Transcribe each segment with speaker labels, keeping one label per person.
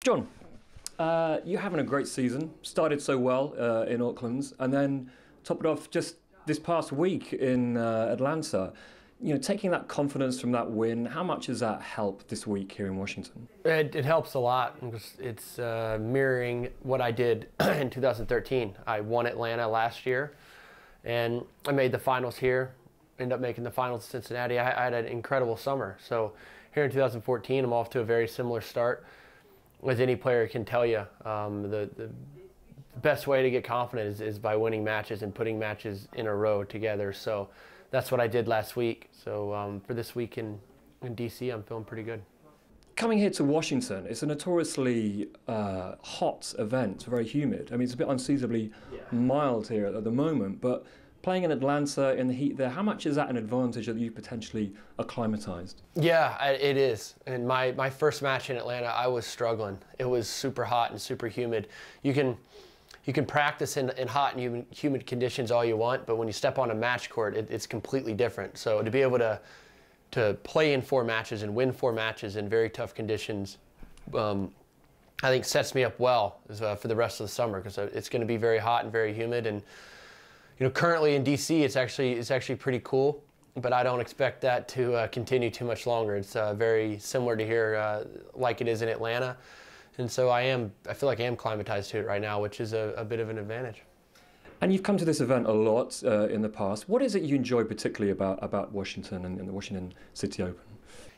Speaker 1: John, you're having a great season. Started so well in Auckland, and then topped it off just this past week in Atlanta. You know, taking that confidence from that win, how much has that helped this week here in Washington?
Speaker 2: It helps a lot. It's mirroring what I did in 2013. I won Atlanta last year, and I made the finals here. Ended up making the finals in Cincinnati. I had an incredible summer. So here in 2014, I'm off to a very similar start. As any player can tell you, the best way to get confident is by winning matches and putting matches in a row together. So that's what I did last week. So for this week in DC, I'm feeling pretty good.
Speaker 1: Coming here to Washington, it's a notoriously hot event. It's very humid. I mean, it's a bit unseasonably mild here at the moment, but playing in Atlanta in the heat there, how much is that an advantage that you potentially acclimatized?
Speaker 2: Yeah, it is. And my first match in Atlanta, I was struggling. It was super hot and super humid. You can practice in hot and humid conditions all you want, but when you step on a match court, it's completely different. So to be able to play in 4 matches and win 4 matches in very tough conditions, I think sets me up well for the rest of the summer, because it's going to be very hot and very humid. And you know, currently in DC, it's actually pretty cool, but I don't expect that to continue too much longer. It's very similar to here, like it is in Atlanta. And so I feel like I am climatized to it right now, which is a bit of an advantage.
Speaker 1: And you've come to this event a lot in the past. What is it you enjoy particularly about Washington and the Washington City Open?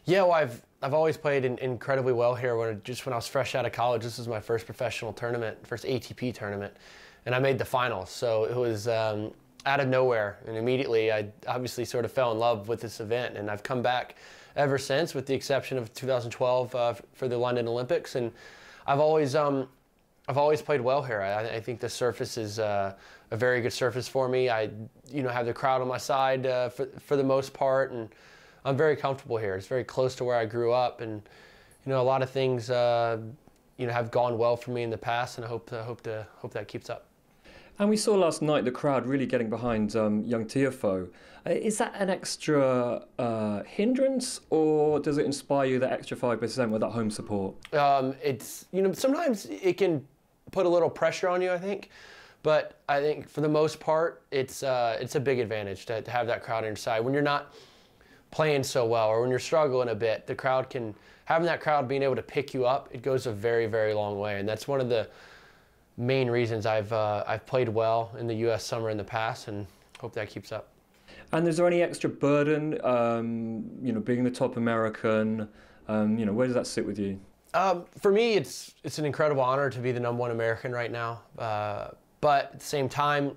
Speaker 1: Yeah,
Speaker 2: well, I've always played incredibly well here. When I was fresh out of college, this was my first professional tournament, first ATP tournament, and I made the finals. So it was out of nowhere, and immediately I obviously sort of fell in love with this event, and I've come back ever since, with the exception of 2012 for the London Olympics. And I've always played well here. I think the surface is a very good surface for me. I have the crowd on my side for the most part, and I'm very comfortable here. It's very close to where I grew up, and a lot of things have gone well for me in the past, and I hope that keeps up.
Speaker 1: And we saw last night the crowd really getting behind young Tiafoe. Is that an extra hindrance, or does it inspire you, that extra 5% with that home support?
Speaker 2: It's sometimes it can put a little pressure on you, I think, but I think for the most part it's a big advantage to have that crowd on your side when you're not playing so well, or when you're struggling a bit. Having that crowd being able to pick you up, it goes a very, very long way, and that's one of the main reasons I've played well in the U.S. summer in the past, and hope that keeps up.
Speaker 1: And is there any extra burden, being the top American? Where does that sit with you?
Speaker 2: For me, it's an incredible honor to be the #1 American right now. But at the same time,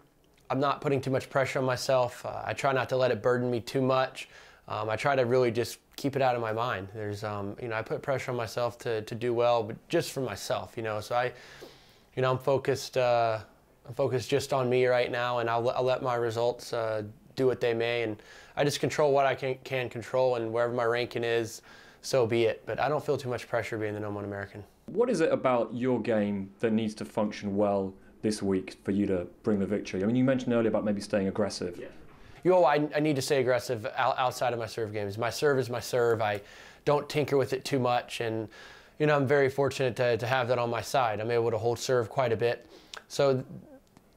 Speaker 2: I'm not putting too much pressure on myself. I try not to let it burden me too much. I try to really just keep it out of my mind. There's, I put pressure on myself to do well, but just for myself, So I'm focused just on me right now, and I'll let my results do what they may, and I just control what I can control, and wherever my ranking is, so be it. But I don't feel too much pressure being the #1 American.
Speaker 1: What is it about your game that needs to function well this week for you to bring the victory? I mean, you mentioned earlier about maybe staying aggressive.
Speaker 2: Yeah. I need to stay aggressive outside of my serve games. My serve is my serve. I don't tinker with it too much, and I'm very fortunate to have that on my side. I'm able to hold serve quite a bit. So,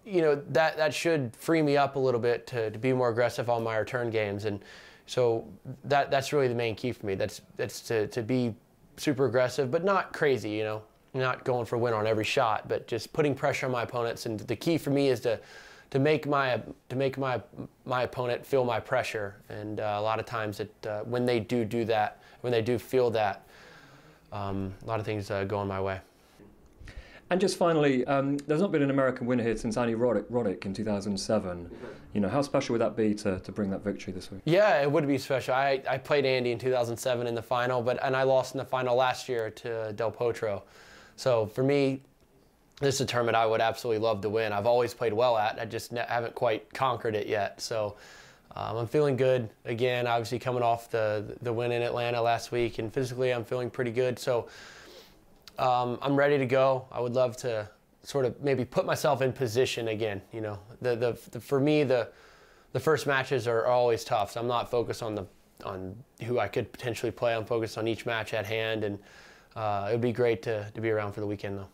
Speaker 2: that should free me up a little bit to be more aggressive on my return games. And so that's really the main key for me. That's to be super aggressive, but not crazy, not going for a win on every shot, but just putting pressure on my opponents. And the key for me is to make my opponent feel my pressure. And a lot of times when they do that, when they do feel that, a lot of things go in my way.
Speaker 1: And just finally, there's not been an American winner here since Andy Roddick in 2007. How special would that be to bring that victory this week?
Speaker 2: Yeah, it would be special. I played Andy in 2007 in the final, and I lost in the final last year to Del Potro. So for me, this is a tournament I would absolutely love to win. I've always played well at. I just haven't quite conquered it yet. So I'm feeling good. Again, obviously coming off the win in Atlanta last week, and physically I'm feeling pretty good. So I'm ready to go. I would love to sort of maybe put myself in position again. For me, the first matches are always tough. So I'm not focused on who I could potentially play. I'm focused on each match at hand, and it would be great to be around for the weekend, though.